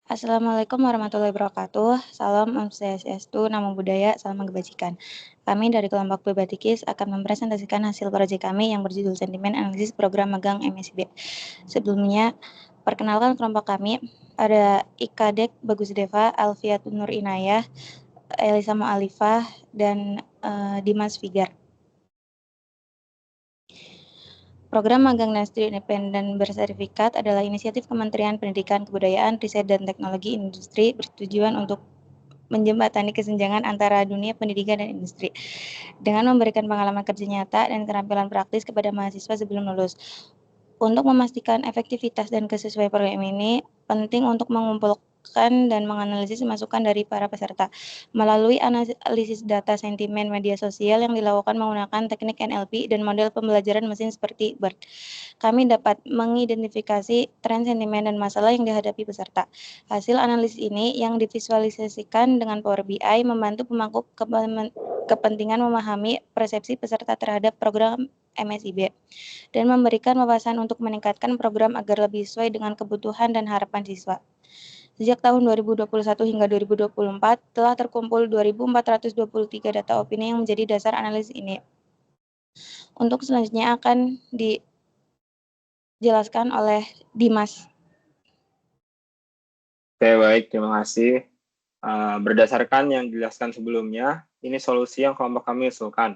Assalamualaikum warahmatullahi wabarakatuh. Salam Om Swastiastu, Namo Buddhaya, Salam Kebajikan. Kami dari kelompok Bebatikis akan mempresentasikan hasil proyek kami yang berjudul Sentimen Analisis Program Magang MSIB. Sebelumnya, perkenalkan kelompok kami, ada Ikadek Bagus Deva, Alfiatun Nur Inayah, Elisa Mu'alifah, dan Dimas Figar. Program Magang dan Studi Independen Bersertifikat adalah inisiatif Kementerian Pendidikan, Kebudayaan, Riset, dan Teknologi Industri bertujuan untuk menjembatani kesenjangan antara dunia pendidikan dan industri dengan memberikan pengalaman kerja nyata dan keterampilan praktis kepada mahasiswa sebelum lulus. Untuk memastikan efektivitas dan kesesuaian program ini, penting untuk mengumpulkan dan menganalisis masukan dari para peserta melalui analisis data sentimen media sosial yang dilakukan menggunakan teknik NLP dan model pembelajaran mesin seperti BERT. Kami dapat mengidentifikasi tren sentimen dan masalah yang dihadapi peserta. Hasil analisis ini yang divisualisasikan dengan Power BI membantu pemangku kepentingan memahami persepsi peserta terhadap program MSIB dan memberikan wawasan untuk meningkatkan program agar lebih sesuai dengan kebutuhan dan harapan siswa. Sejak tahun 2021 hingga 2024 telah terkumpul 2.423 data opini yang menjadi dasar analisis ini. Untuk selanjutnya akan dijelaskan oleh Dimas. Oke, baik. Terima kasih. Berdasarkan yang dijelaskan sebelumnya, ini solusi yang kelompok kami usulkan.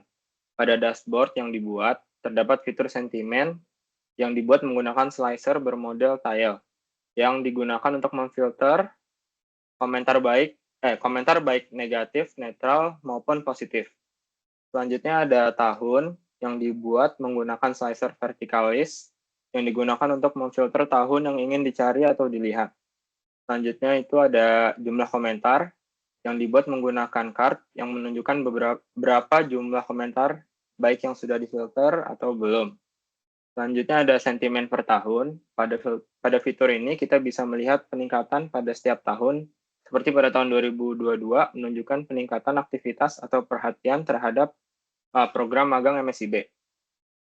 Pada dashboard yang dibuat, terdapat fitur sentimen yang dibuat menggunakan slicer bermodel tile yang digunakan untuk memfilter komentar baik negatif, netral, maupun positif. Selanjutnya ada tahun yang dibuat menggunakan slicer vertikalis yang digunakan untuk memfilter tahun yang ingin dicari atau dilihat. Selanjutnya itu ada jumlah komentar yang dibuat menggunakan card yang menunjukkan berapa jumlah komentar baik yang sudah difilter atau belum. Selanjutnya ada sentimen per tahun. Pada fitur ini kita bisa melihat peningkatan pada setiap tahun, seperti pada tahun 2022 menunjukkan peningkatan aktivitas atau perhatian terhadap program magang MSIB.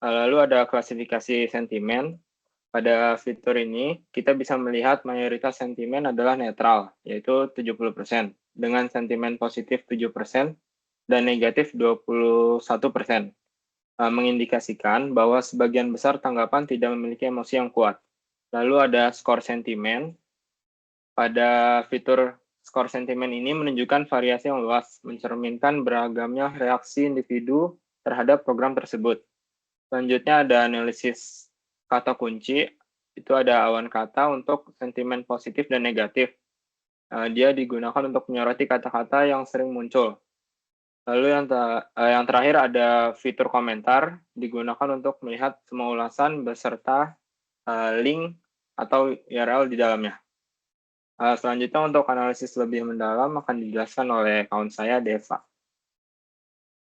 Lalu ada klasifikasi sentimen. Pada fitur ini, kita bisa melihat mayoritas sentimen adalah netral, yaitu 70%, dengan sentimen positif 7% dan negatif 21%, mengindikasikan bahwa sebagian besar tanggapan tidak memiliki emosi yang kuat. Lalu ada skor sentimen. Pada fitur skor sentimen ini menunjukkan variasi yang luas, mencerminkan beragamnya reaksi individu terhadap program tersebut. Selanjutnya ada analisis kata kunci, itu ada awan kata untuk sentimen positif dan negatif. Dia digunakan untuk menyoroti kata-kata yang sering muncul. Lalu yang terakhir ada fitur komentar, digunakan untuk melihat semua ulasan beserta link atau URL di dalamnya. Selanjutnya untuk analisis lebih mendalam akan dijelaskan oleh kawan saya, Deva.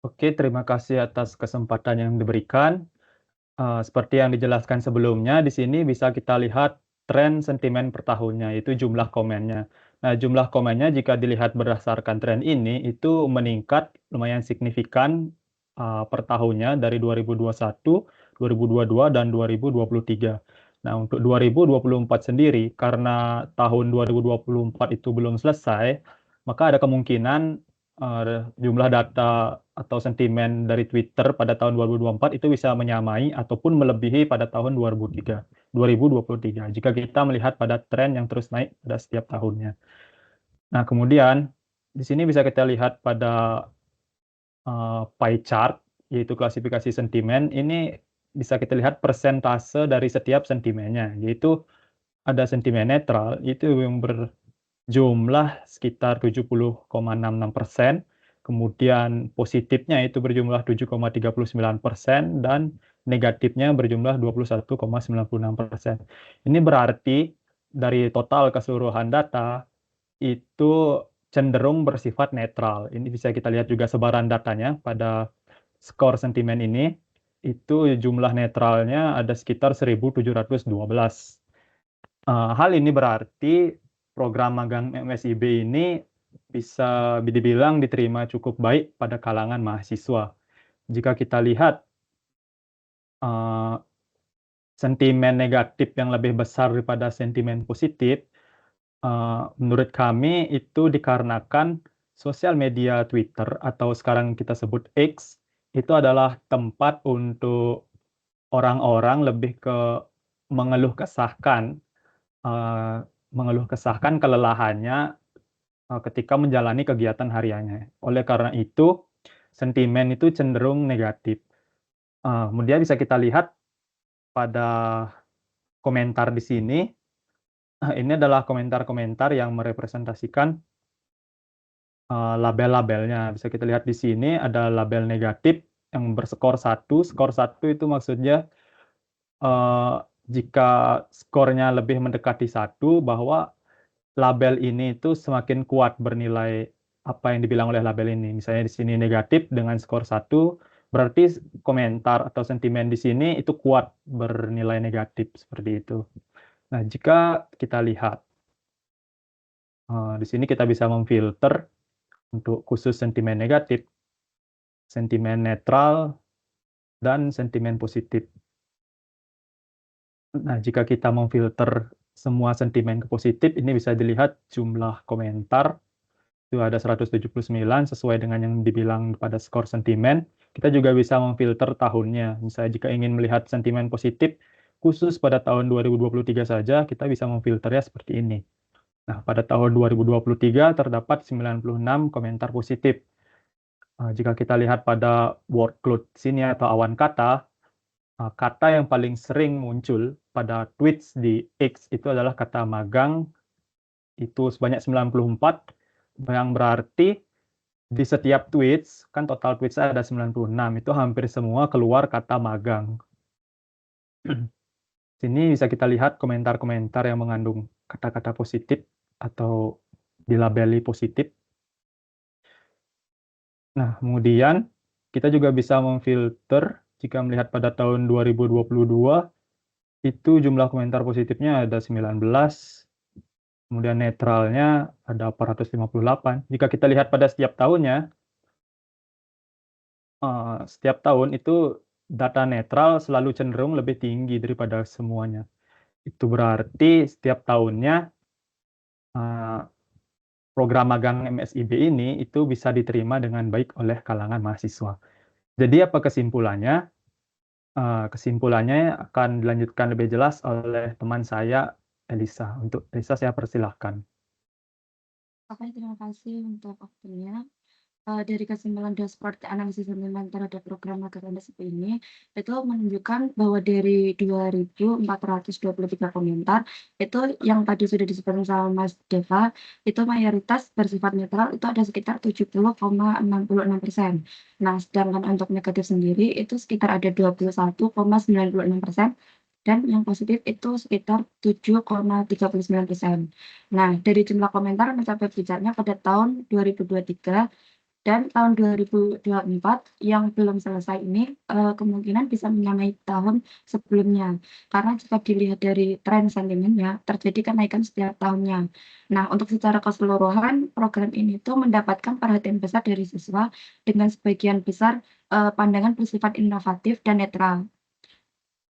Oke, terima kasih atas kesempatan yang diberikan. Seperti yang dijelaskan sebelumnya, di sini bisa kita lihat tren sentimen per tahunnya, yaitu jumlah komennya. Nah, jumlah komennya jika dilihat berdasarkan tren ini, itu meningkat lumayan signifikan per tahunnya dari 2021, 2022, dan 2023. Nah, untuk 2024 sendiri, karena tahun 2024 itu belum selesai, maka ada kemungkinan jumlah data atau sentimen dari Twitter pada tahun 2024 itu bisa menyamai ataupun melebihi pada tahun 2023 jika kita melihat pada tren yang terus naik pada setiap tahunnya. Nah, kemudian di sini bisa kita lihat pada pie chart, yaitu klasifikasi sentimen. Ini bisa kita lihat persentase dari setiap sentimennya, yaitu ada sentimen netral, itu yang berjumlah sekitar 70,66%, kemudian positifnya itu berjumlah 7,39%, dan negatifnya berjumlah 21,96%. Ini berarti dari total keseluruhan data itu cenderung bersifat netral. Ini bisa kita lihat juga sebaran datanya pada skor sentimen ini, itu jumlah netralnya ada sekitar 1.712. Hal ini berarti program magang MSIB ini bisa dibilang diterima cukup baik pada kalangan mahasiswa. Jika kita lihat sentimen negatif yang lebih besar daripada sentimen positif, Menurut kami itu dikarenakan sosial media Twitter atau sekarang kita sebut X itu adalah tempat untuk orang-orang lebih ke mengeluh kesahkan kelelahannya ketika menjalani kegiatan hariannya. Oleh karena itu, sentimen itu cenderung negatif. Kemudian bisa kita lihat pada komentar di sini. Ini adalah komentar-komentar yang merepresentasikan label-labelnya. Bisa kita lihat di sini ada label negatif yang berskor 1. Skor 1 itu maksudnya jika skornya lebih mendekati 1, bahwa label ini itu semakin kuat bernilai apa yang dibilang oleh label ini. Misalnya di sini negatif dengan skor 1, berarti komentar atau sentimen di sini itu kuat bernilai negatif, seperti itu. Nah, jika kita lihat di sini kita bisa memfilter untuk khusus sentimen negatif, sentimen netral, dan sentimen positif. Nah, jika kita memfilter semua sentimen ke positif, ini bisa dilihat jumlah komentar, itu ada 179 sesuai dengan yang dibilang pada skor sentimen. Kita juga bisa memfilter tahunnya. Misalnya jika ingin melihat sentimen positif, khusus pada tahun 2023 saja, kita bisa memfilternya seperti ini. Nah, pada tahun 2023 terdapat 96 komentar positif. Jika kita lihat pada word cloud sini atau awan kata, kata yang paling sering muncul pada tweets di X itu adalah kata magang, itu sebanyak 94, yang berarti di setiap tweets, kan total tweets ada 96, itu hampir semua keluar kata magang. Sini bisa kita lihat komentar-komentar yang mengandung kata-kata positif atau dilabeli positif. Nah, kemudian kita juga bisa memfilter jika melihat pada tahun 2022, itu jumlah komentar positifnya ada 19, kemudian netralnya ada 458. Jika kita lihat pada setiap tahunnya, setiap tahun itu data netral selalu cenderung lebih tinggi daripada semuanya. Itu berarti setiap tahunnya program magang MSIB ini itu bisa diterima dengan baik oleh kalangan mahasiswa. Jadi apa kesimpulannya? Kesimpulannya akan dilanjutkan lebih jelas oleh teman saya, Elisa. Untuk Elisa, saya persilahkan. Oke, terima kasih untuk waktunya. Dari kesimpulan dashboard analisis sentimen terhadap program magang MSIB ini, itu menunjukkan bahwa dari 2.423 komentar, itu yang tadi sudah disebutkan sama Mas Deva, itu mayoritas bersifat netral, itu ada sekitar 70,66%. Nah, sedangkan untuk negatif sendiri, itu sekitar ada 21,96%, dan yang positif itu sekitar 7,39%. Nah, dari jumlah komentar mencapai puncaknya pada tahun 2023, dan tahun 2024 yang belum selesai ini kemungkinan bisa menyamai tahun sebelumnya. Karena jika dilihat dari tren sentimennya, terjadi kenaikan setiap tahunnya. Nah, untuk secara keseluruhan, program ini tuh mendapatkan perhatian besar dari siswa dengan sebagian besar pandangan bersifat inovatif dan netral.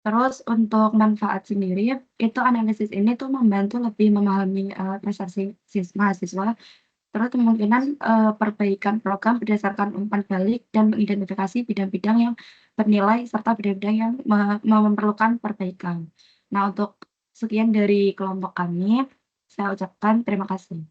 Terus untuk manfaat sendiri, itu analisis ini tuh membantu lebih memahami prestasi mahasiswa. Terus kemungkinan perbaikan program berdasarkan umpan balik dan mengidentifikasi bidang-bidang yang bernilai serta bidang-bidang yang memerlukan perbaikan. Nah, untuk sekian dari kelompok kami, saya ucapkan terima kasih.